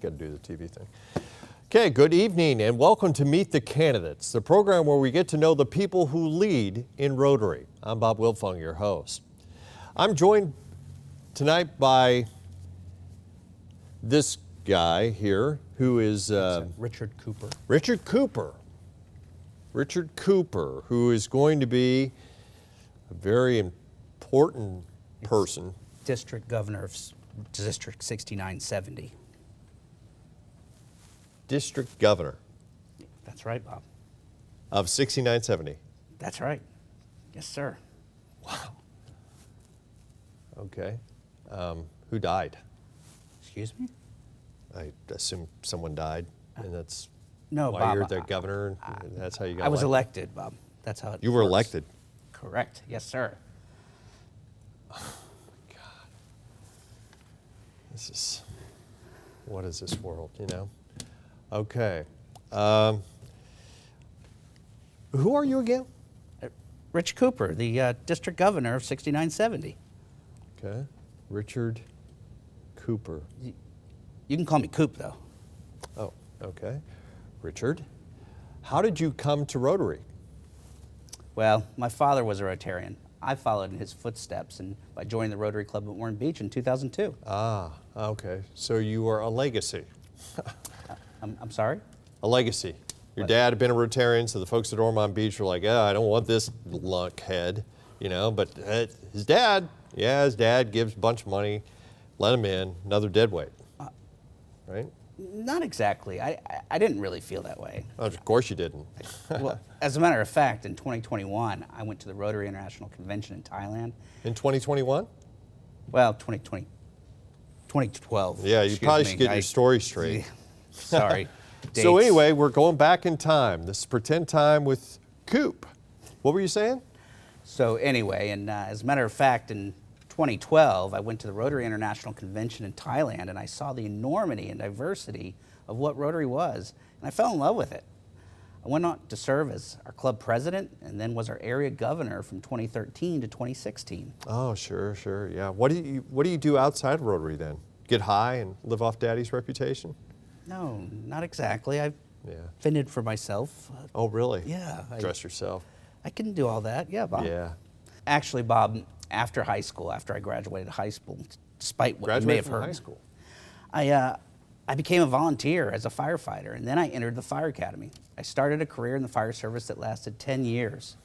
got to do the TV thing. Okay, good evening and welcome to Meet the Candidates, the program where we get to know the people who lead in Rotary. I'm Bob Wilfong, your host. I'm joined tonight by this guy here who is Richard Cooper. Richard Cooper. Richard Cooper, who is going to be a very important person. District Governor of District 6970. District Governor That's right, Bob. of 6970. That's right. Yes, sir. Wow. Okay. Who died? Excuse me? I assume someone died, and that's No, why Bob. you're the governor, and that's how you got I was elected? elected, Bob. That's how it You were works. elected? Correct. Yes, sir. This is, what is this world, you know? Okay. Who are you again? Rich Cooper, the District Governor of 6970. Okay. Richard Cooper. You can call me Coop, though. Oh, okay. Richard, how did you come to Rotary? Well, my father was a Rotarian. I followed in his footsteps and by joining the Rotary Club at Warren Beach in 2002. Ah, okay. So you are a legacy. I'm sorry? A legacy. Your dad had been a Rotarian, so the folks at Ormond Beach were like, oh, I don't want this lunkhead, you know, but his dad gives a bunch of money, let him in, another deadweight, right? Not exactly. I didn't really feel that way. Oh, of course you didn't. Well, as a matter of fact, in 2021, I went to the Rotary International Convention in Thailand. In 2021? Well, 2012. Yeah, you excuse probably me. should get your story straight. Sorry. So Dates. anyway, we're going back in time. This is pretend time with Coop. What were you saying? So anyway, and as a matter of fact, in 2012, I went to the Rotary International Convention in Thailand, and I saw the enormity and diversity of what Rotary was, and I fell in love with it. I went on to serve as our club president, and then was our area governor from 2013 to 2016. Oh, sure, yeah. What do you do outside of Rotary then? Get high and live off Daddy's reputation? No, not exactly. I've Yeah. fended for myself. Oh, really? Yeah. Dress yourself. I can do all that, yeah, Bob. Yeah. Actually, Bob, after high school, after I graduated high school, despite what you may Graduated have from heard, high school. I became a volunteer as a firefighter, and then I entered the fire academy. I started a career in the fire service that lasted 10 years.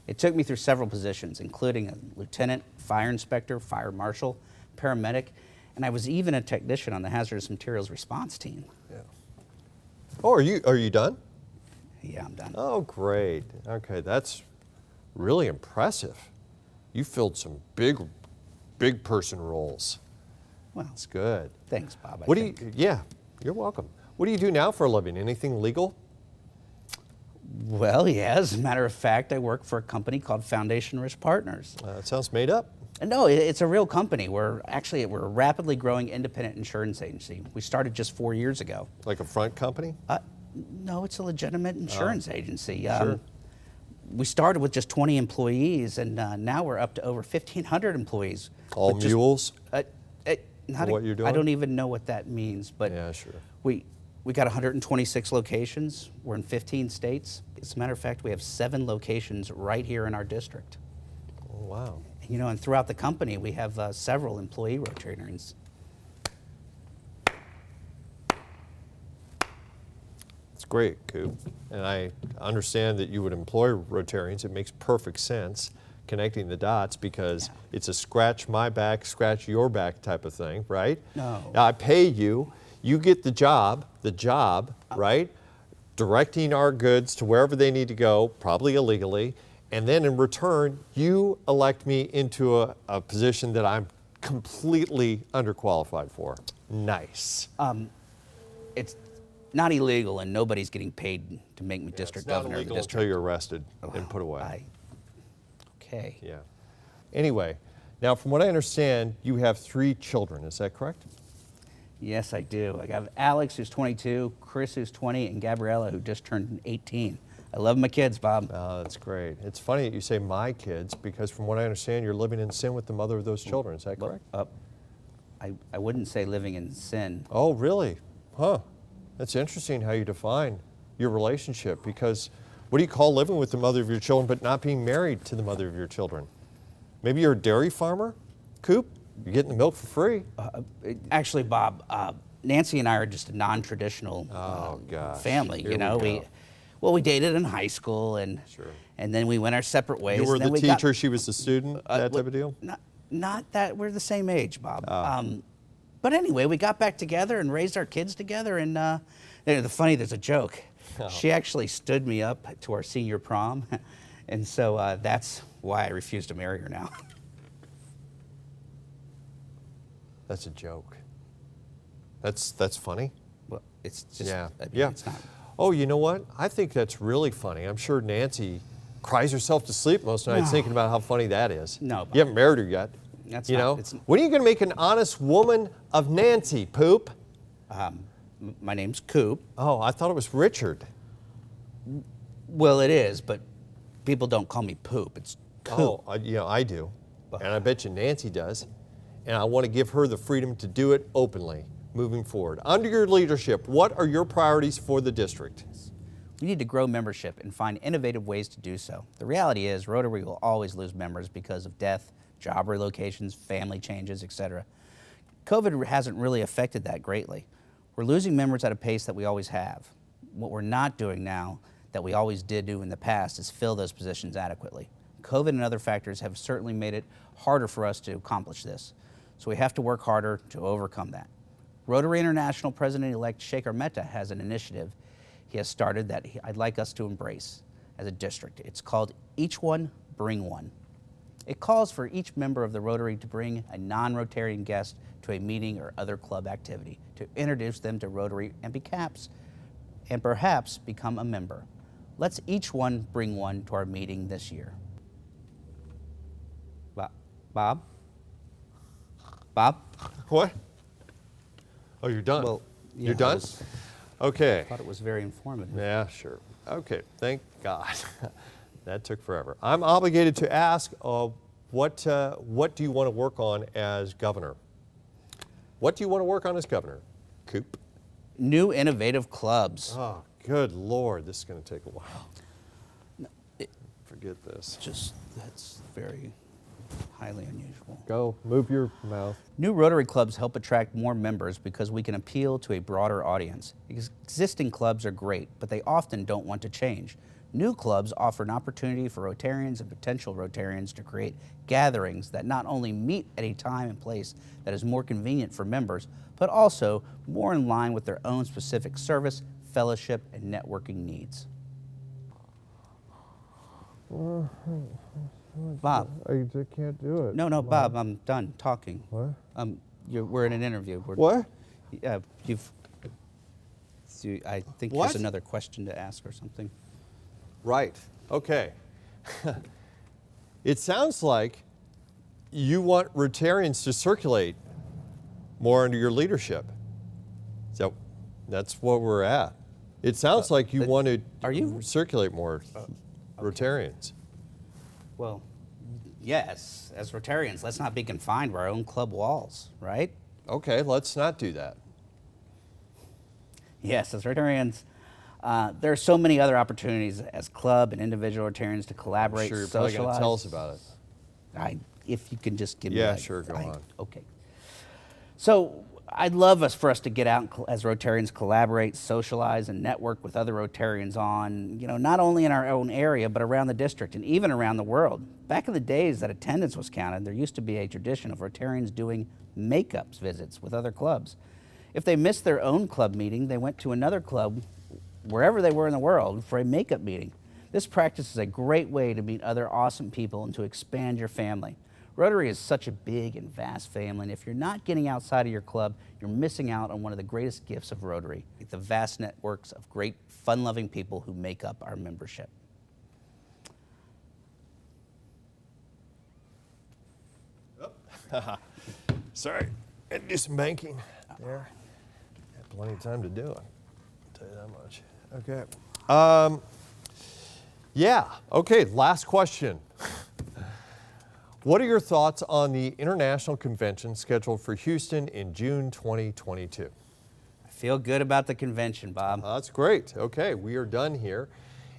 It took me through several positions, including a lieutenant, fire inspector, fire marshal, paramedic, and I was even a technician on the hazardous materials response team. Yeah. Oh, are you done? Yeah, I'm done. Oh, great. Okay, that's really impressive. You filled some big person roles. Well, That's good. thanks, Bob. I What do think. you? Yeah, you're welcome. What do you do now for a living? Anything legal? Well, yeah, as a matter of fact, I work for a company called Foundation Risk Partners. It sounds made up. And no, it's a real company. We're a rapidly growing independent insurance agency. We started just 4 years ago. Like a front company? No, it's a legitimate insurance agency. Sure. We started with just 20 employees, and now we're up to over 1,500 employees. All with just- mules? not For what you're doing? I don't even know what that means, but Yeah, sure. we got 126 locations. We're in 15 states. As a matter of fact, we have 7 locations right here in our district. Oh, wow. You know, and throughout the company, we have several employee Rotarians. It's great, Coop. And I understand that you would employ Rotarians. It makes perfect sense connecting the dots because it's a scratch my back, scratch your back type of thing, right? No. I pay you, you get the job, right? Directing our goods to wherever they need to go, probably illegally, and then in return, you elect me into a position that I'm completely underqualified for. Nice. It's not illegal, and nobody's getting paid to make me district governor of the Until district. you're arrested and put away. Okay. Yeah. Anyway, now from what I understand, you have 3 children, is that correct? Yes, I do. I got Alex, who's 22, Chris, who's 20, and Gabriella, who just turned 18. I love my kids, Bob. Oh, that's great. It's funny that you say my kids because from what I understand, you're living in sin with the mother of those children, is that correct? I wouldn't say living in sin. Oh, really? Huh. That's interesting how you define your relationship, because what do you call living with the mother of your children but not being married to the mother of your children? Maybe you're a dairy farmer, Coop? You're getting the milk for free. Actually, Bob, Nancy and I are just a non-traditional gosh. family. Here You know, we go. we dated in high school, and Sure. and then we went our separate ways. You were and then the we teacher, got, she was the student, that type of deal? not that we're the same age, Bob. Oh. But anyway, we got back together and raised our kids together. And there's a joke. Oh. She actually stood me up to our senior prom, and so that's why I refuse to marry her now. That's a joke. That's funny? Well, it's just Yeah. I mean, Yeah. It's not. Oh, you know what? I think that's really funny. I'm sure Nancy cries herself to sleep most nights thinking about how funny that is. No, You haven't married her yet. That's you not- know? it's- When are you going to make an honest woman of Nancy, Poop? My name's Coop. Oh, I thought it was Richard. Well, it is, but people don't call me Poop. It's Coop. Oh, I do. And I bet you Nancy does. And I want to give her the freedom to do it openly moving forward. Under your leadership, what are your priorities for the district? We need to grow membership and find innovative ways to do so. The reality is Rotary will always lose members because of death, job relocations, family changes, etc. COVID hasn't really affected that greatly. We're losing members at a pace that we always have. What we're not doing now that we always did do in the past is fill those positions adequately. COVID and other factors have certainly made it harder for us to accomplish this. So we have to work harder to overcome that. Rotary International President-elect Shekhar Mehta has an initiative he has started that I'd like us to embrace as a district. It's called Each One, Bring One. It calls for each member of the Rotary to bring a non-Rotarian guest to a meeting or other club activity to introduce them to Rotary and perhaps become a member. Let's each one bring one to our meeting this year. Bob? Bob? What? Oh, you're done? Well, yeah, you're done? Okay. I thought it was very informative. Yeah, sure. Okay, thank God. That took forever. I'm obligated to ask, what do you want to work on as governor? What do you want to work on as governor, Coop? New innovative clubs. Oh, good Lord, this is going to take a while. Forget this. That's very highly unusual. Go, move your mouth. New Rotary clubs help attract more members because we can appeal to a broader audience. Existing clubs are great, but they often don't want to change. New clubs offer an opportunity for Rotarians and potential Rotarians to create gatherings that not only meet at a time and place that is more convenient for members, but also more in line with their own specific service, fellowship, and networking needs. Bob. I can't do it. No, Bob, I'm done talking. What? We're in an interview. What? I think What? there's another question to ask or something. Right, okay. It sounds like you want Rotarians to circulate more under your leadership. So that's where we're at. It sounds like you want to are you- circulate more Rotarians. Well, yes, as Rotarians, let's not be confined to our own club walls, right? Okay, let's not do that. Yes, as Rotarians, there are so many other opportunities as club and individual Rotarians to collaborate, Sure, you're probably going socialize. to tell us about it. If you can just give me Yeah, like, sure, go on. Okay. So I'd love for us to get out and as Rotarians collaborate, socialize, and network with other Rotarians on, not only in our own area, but around the district and even around the world. Back in the days that attendance was counted, there used to be a tradition of Rotarians doing makeups visits with other clubs. If they missed their own club meeting, they went to another club, wherever they were in the world, for a makeup meeting. This practice is a great way to meet other awesome people and to expand your family. Rotary is such a big and vast family, and if you're not getting outside of your club, you're missing out on one of the greatest gifts of Rotary, the vast networks of great, fun-loving people who make up our membership. Sorry, I had to do some banking there. Had plenty of time to do it, I'll tell you that much. Okay. Yeah, okay, last question. What are your thoughts on the international convention scheduled for Houston in June 2022? I Feel good about the convention, Bob. That's great. Okay, we are done here.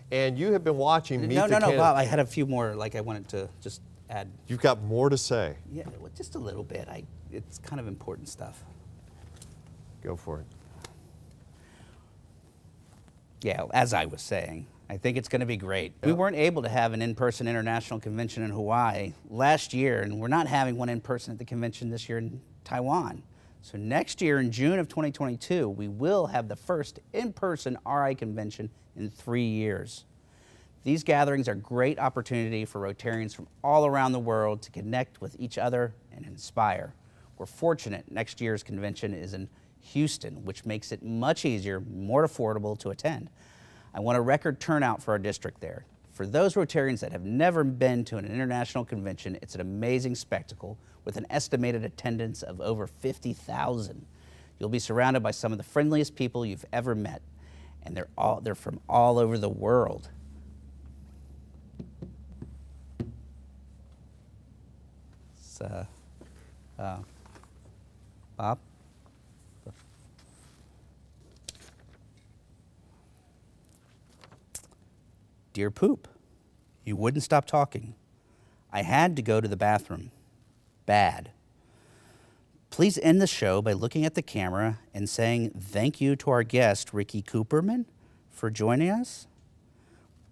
And you have been watching Meet the No, Candidates. Bob. I had a few more. Like I wanted to just add. You've got more to say. Yeah, well, just a little bit. It's kind of important stuff. Go for it. Yeah, as I was saying, I think it's going to be great. We weren't able to have an in-person international convention in Hawaii last year, and we're not having one in person at the convention this year in Taiwan. So next year in June of 2022, we will have the first in-person RI convention in 3 years. These gatherings are a great opportunity for Rotarians from all around the world to connect with each other and inspire. We're fortunate next year's convention is in Houston, which makes it much easier, more affordable to attend. I want a record turnout for our district there. For those Rotarians that have never been to an international convention, it's an amazing spectacle with an estimated attendance of over 50,000. You'll be surrounded by some of the friendliest people you've ever met, and they're from all over the world. So, Bob? Dear Poop, you wouldn't stop talking. I had to go to the bathroom. Bad. Please end the show by looking at the camera and saying thank you to our guest, Ricky Cooperman, for joining us.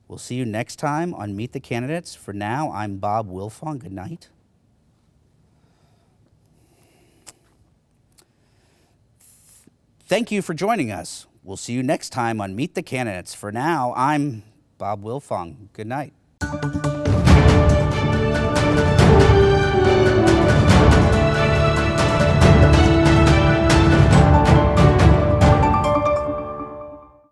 We'll see you next time on Meet the Candidates. For now, I'm Bob Wilfong. Good night. Thank you for joining us. We'll see you next time on Meet the Candidates. For now, I'm Bob Wilfong. Good night.